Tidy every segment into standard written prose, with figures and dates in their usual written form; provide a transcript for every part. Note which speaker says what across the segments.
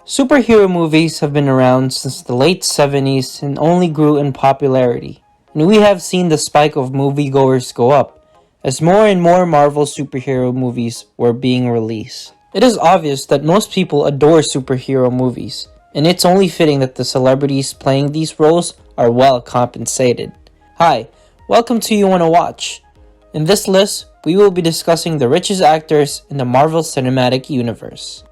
Speaker 1: Superhero movies have been around since the late 70s and only grew in popularity, and we have seen the spike of moviegoers go up as more and more Marvel superhero movies were being released. It is obvious that most people adore superhero movies, and it's only fitting that the celebrities playing these roles are well compensated. Hi, welcome to YouWannaWatch. In this list, we will be discussing the richest actors in the Marvel Cinematic Universe.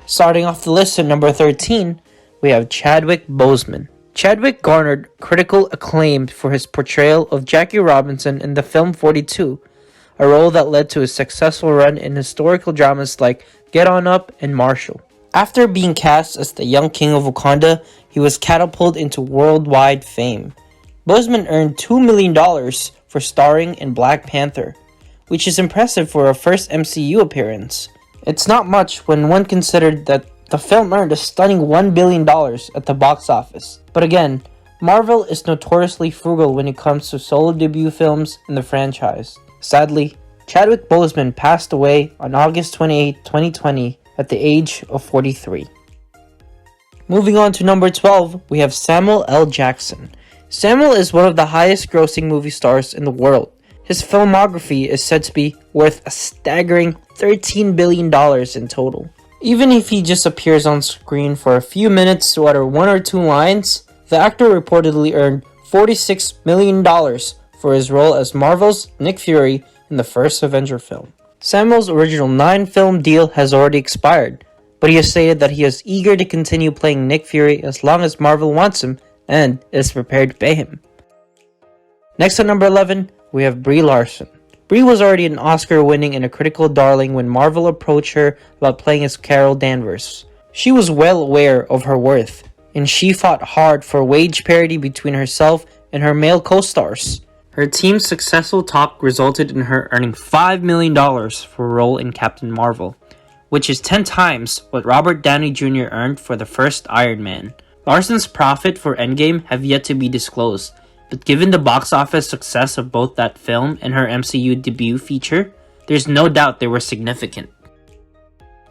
Speaker 1: Starting off the list at number 13, we have Chadwick Boseman. Chadwick garnered critical acclaim for his portrayal of Jackie Robinson in the film 42, a role that led to a successful run in historical dramas like Get On Up and Marshall. After being cast as the young king of Wakanda, he was catapulted into worldwide fame. Boseman earned $2 million for starring in Black Panther, which is impressive for a first MCU appearance. It's not much when one considered that the film earned a stunning $1 billion at the box office. But again, Marvel is notoriously frugal when it comes to solo debut films in the franchise. Sadly, Chadwick Boseman passed away on August 28, 2020 at the age of 43. Moving on to number 12, we have Samuel L. Jackson. Samuel is one of the highest grossing movie stars in the world. His filmography is said to be worth a staggering $13 billion in total. Even if he just appears on screen for a few minutes to utter one or two lines, the actor reportedly earned $46 million for his role as Marvel's Nick Fury in the first Avenger film. Samuel's original 9-film deal has already expired, but he has stated that he is eager to continue playing Nick Fury as long as Marvel wants him and is prepared to pay him. Next at number 11, we have Brie Larson. Brie was already an Oscar-winning and a critical darling when Marvel approached her about playing as Carol Danvers. She was well aware of her worth, and she fought hard for wage parity between herself and her male co-stars. Her team's successful talk resulted in her earning $5 million for a role in Captain Marvel, which is 10 times what Robert Downey Jr. earned for the first Iron Man. Larson's profit for Endgame have yet to be disclosed, but given the box office success of both that film and her MCU debut feature, there's no doubt they were significant.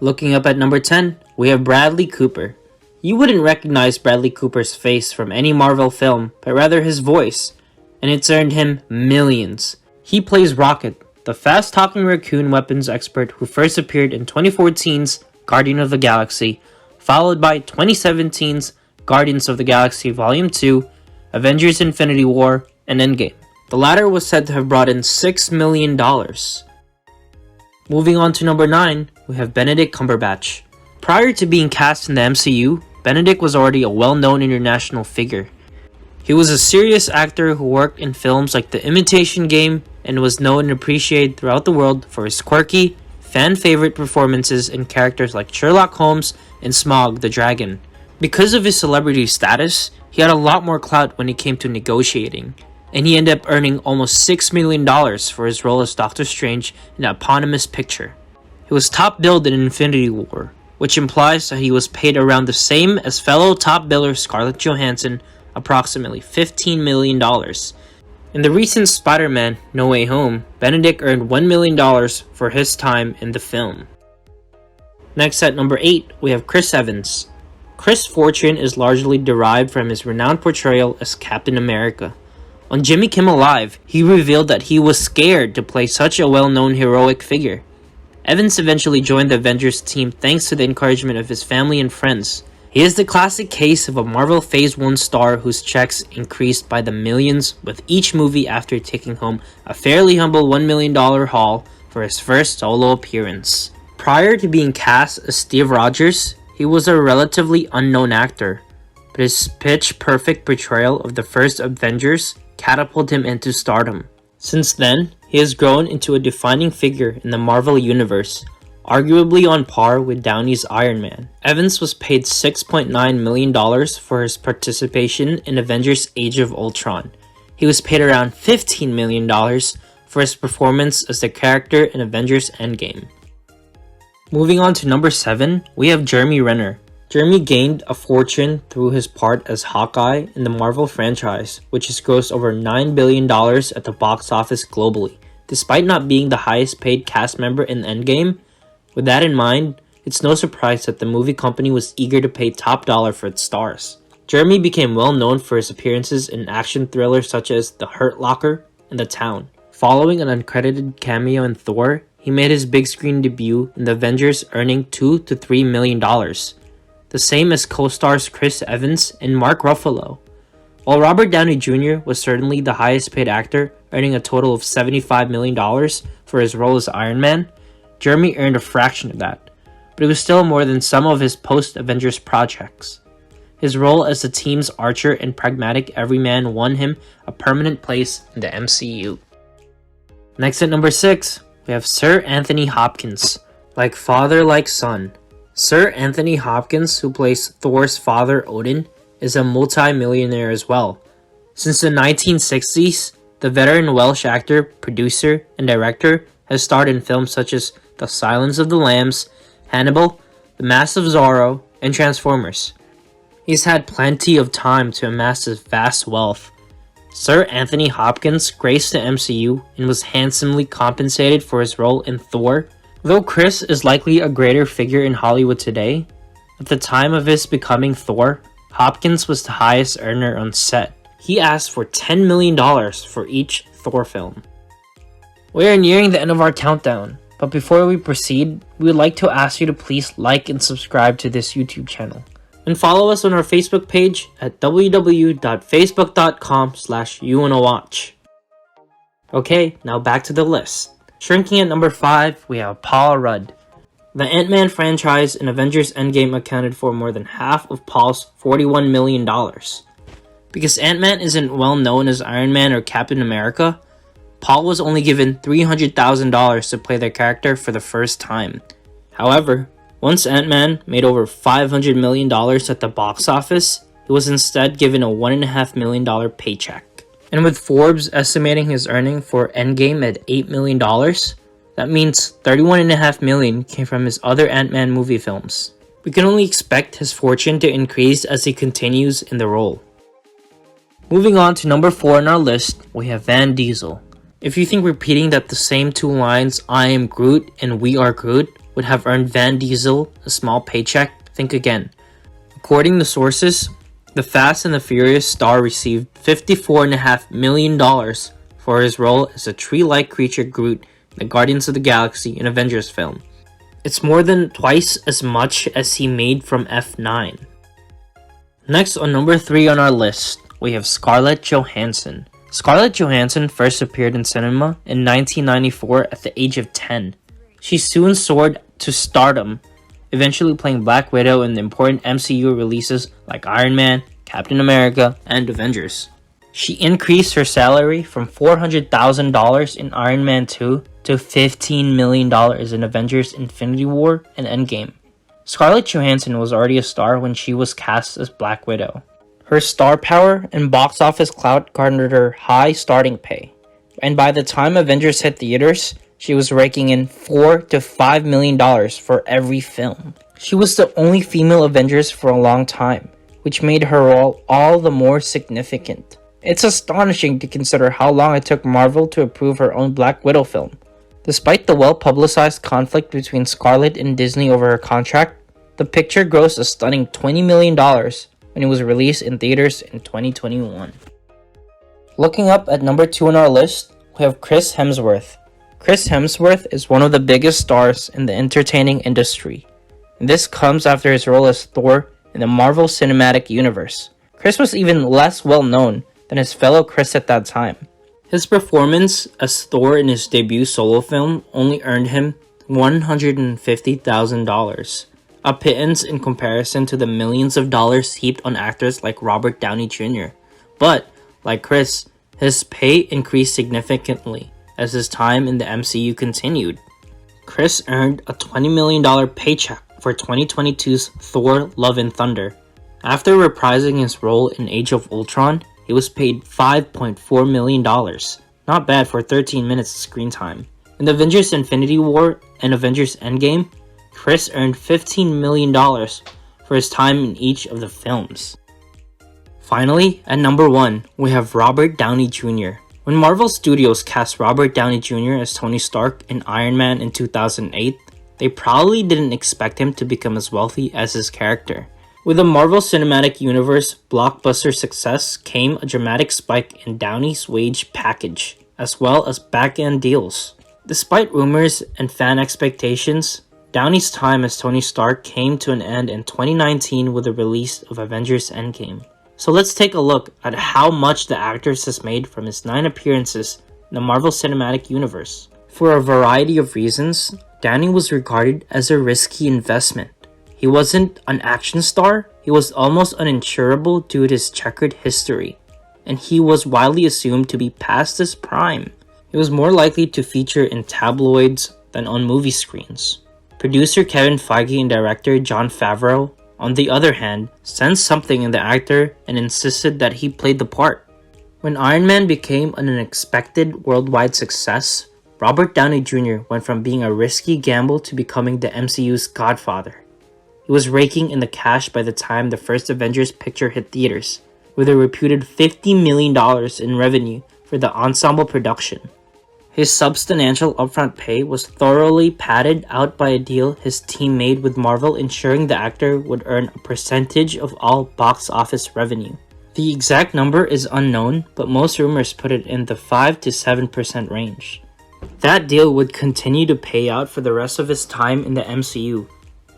Speaker 1: Looking up at number 10, we have Bradley Cooper. You wouldn't recognize Bradley Cooper's face from any Marvel film, but rather his voice, and it's earned him millions. He plays Rocket, the fast-talking raccoon weapons expert who first appeared in 2014's Guardian of the Galaxy, followed by 2017's Guardians of the Galaxy Volume 2, Avengers Infinity War, and Endgame. The latter was said to have brought in $6 million. Moving on to number 9, we have Benedict Cumberbatch. Prior to being cast in the MCU, Benedict was already a well-known international figure. He was a serious actor who worked in films like The Imitation Game and was known and appreciated throughout the world for his quirky, fan-favorite performances in characters like Sherlock Holmes and Smaug the Dragon. Because of his celebrity status, he had a lot more clout when it came to negotiating, and he ended up earning almost $6 million for his role as Doctor Strange in the eponymous picture. He was top billed in Infinity War, which implies that he was paid around the same as fellow top biller Scarlett Johansson, approximately $15 million. In the recent Spider-Man No Way Home, Benedict earned $1 million for his time in the film. Next at number 8, we have Chris Evans. Chris' fortune is largely derived from his renowned portrayal as Captain America. On Jimmy Kimmel Live, he revealed that he was scared to play such a well-known heroic figure. Evans eventually joined the Avengers team thanks to the encouragement of his family and friends. He is the classic case of a Marvel Phase 1 star whose checks increased by the millions with each movie after taking home a fairly humble $1 million haul for his first solo appearance. Prior to being cast as Steve Rogers, he was a relatively unknown actor, but his pitch-perfect portrayal of the first Avengers catapulted him into stardom. Since then, he has grown into a defining figure in the Marvel Universe, arguably on par with Downey's Iron Man. Evans was paid $6.9 million for his participation in Avengers Age of Ultron. He was paid around $15 million for his performance as the character in Avengers Endgame. Moving on to number 7, we have Jeremy Renner. Jeremy gained a fortune through his part as Hawkeye in the Marvel franchise, which has grossed over $9 billion at the box office globally. Despite not being the highest paid cast member in Endgame, with that in mind, it's no surprise that the movie company was eager to pay top dollar for its stars. Jeremy became well known for his appearances in action thrillers such as The Hurt Locker and The Town. Following an uncredited cameo in Thor, he made his big screen debut in The Avengers, earning $2 to $3 million, the same as co-stars Chris Evans and Mark Ruffalo. While Robert Downey Jr. was certainly the highest paid actor, earning a total of $75 million for his role as Iron Man, Jeremy earned a fraction of that, but it was still more than some of his post-Avengers projects. His role as the team's archer and pragmatic everyman won him a permanent place in the MCU. Next at number 6, we have Sir Anthony Hopkins. Like father, like son. Sir Anthony Hopkins, who plays Thor's father Odin, is a multi-millionaire as well. Since the 1960s, the veteran Welsh actor, producer, and director has starred in films such as The Silence of the Lambs, Hannibal, The Mask of Zorro, and Transformers. He's had plenty of time to amass his vast wealth. Sir Anthony Hopkins graced the MCU and was handsomely compensated for his role in Thor. Though Chris is likely a greater figure in Hollywood today, at the time of his becoming Thor, Hopkins was the highest earner on set. He asked for $10 million for each Thor film. We are nearing the end of our countdown, but before we proceed, we would like to ask you to please like and subscribe to this YouTube channel. And follow us on our Facebook page at www.facebook.com/YouWannaWatch. Okay, now back to the list. Shrinking at number 5, we have Paul Rudd. The Ant-Man franchise in Avengers Endgame accounted for more than half of Paul's $41 million. Because Ant-Man isn't well known as Iron Man or Captain America, Paul was only given $300,000 to play the character for the first time. However, once Ant-Man made over $500 million at the box office, he was instead given a $1.5 million paycheck. And with Forbes estimating his earning for Endgame at $8 million, that means $31.5 million came from his other Ant-Man movie films. We can only expect his fortune to increase as he continues in the role. Moving on to number 4 on our list, we have Vin Diesel. If you think repeating that the same two lines, I am Groot and we are Groot, would have earned Vin Diesel a small paycheck, think again. According to sources, the Fast and the Furious star received $54.5 million for his role as a tree-like creature Groot in the Guardians of the Galaxy and Avengers film. It's more than twice as much as he made from F9. Next, on number 3 on our list, we have Scarlett Johansson. Scarlett Johansson first appeared in cinema in 1994 at the age of 10. She soon soared to stardom, eventually playing Black Widow in the important MCU releases like Iron Man, Captain America, and Avengers. She increased her salary from $400,000 in Iron Man 2 to $15 million in Avengers Infinity War and Endgame. Scarlett Johansson was already a star when she was cast as Black Widow. Her star power and box office clout garnered her high starting pay, and by the time Avengers hit theaters, she was raking in $4 to $5 million for every film. She was the only female Avengers for a long time, which made her role all the more significant. It's astonishing to consider how long it took Marvel to approve her own Black Widow film. Despite the well-publicized conflict between Scarlett and Disney over her contract, the picture grossed a stunning $20 million when it was released in theaters in 2021. Looking up at number 2 on our list, we have Chris Hemsworth. Chris Hemsworth is one of the biggest stars in the entertaining industry, and this comes after his role as Thor in the Marvel Cinematic Universe. Chris was even less well known than his fellow Chris at that time. His performance as Thor in his debut solo film only earned him $150,000, a pittance in comparison to the millions of dollars heaped on actors like Robert Downey Jr. But, like Chris, his pay increased significantly as his time in the MCU continued. Chris earned a $20 million paycheck for 2022's Thor: Love and Thunder. After reprising his role in Age of Ultron, he was paid $5.4 million. Not bad for 13 minutes of screen time. In the Avengers Infinity War and Avengers Endgame, Chris earned $15 million for his time in each of the films. Finally, at number 1, we have Robert Downey Jr. When Marvel Studios cast Robert Downey Jr. as Tony Stark in Iron Man in 2008, They probably didn't expect him to become as wealthy as his character. With the Marvel Cinematic Universe blockbuster success came a dramatic spike in Downey's wage package, as well as back-end deals. Despite rumors and fan expectations, Downey's time as Tony Stark came to an end in 2019 with the release of Avengers Endgame. So let's take a look at how much the actor has made from his 9 appearances in the Marvel Cinematic Universe. For a variety of reasons, Downey was regarded as a risky investment. He wasn't an action star, he was almost uninsurable due to his checkered history, and he was widely assumed to be past his prime. He was more likely to feature in tabloids than on movie screens. Producer Kevin Feige and director Jon Favreau, on the other hand, sensed something in the actor and insisted that he played the part. When Iron Man became an unexpected worldwide success, Robert Downey Jr. went from being a risky gamble to becoming the MCU's godfather. He was raking in the cash by the time the first Avengers picture hit theaters, with a reputed $50 million in revenue for the ensemble production. His substantial upfront pay was thoroughly padded out by a deal his team made with Marvel, ensuring the actor would earn a percentage of all box office revenue. The exact number is unknown, but most rumors put it in the 5 to 7% range. That deal would continue to pay out for the rest of his time in the MCU,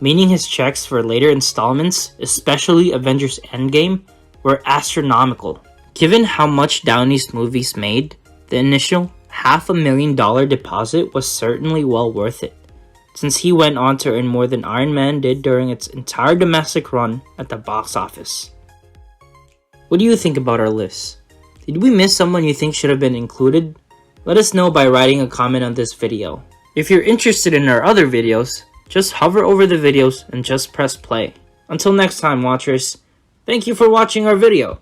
Speaker 1: meaning his checks for later installments, especially Avengers Endgame, were astronomical. Given how much Downey's movies made, the initial $500,000 deposit was certainly well worth it, since he went on to earn more than Iron Man did during its entire domestic run at the box office. What do you think about our list? Did we miss someone you think should have been included? Let us know by writing a comment on this video. If you're interested in our other videos, just hover over the videos and just press play. Until next time, watchers, thank you for watching our video.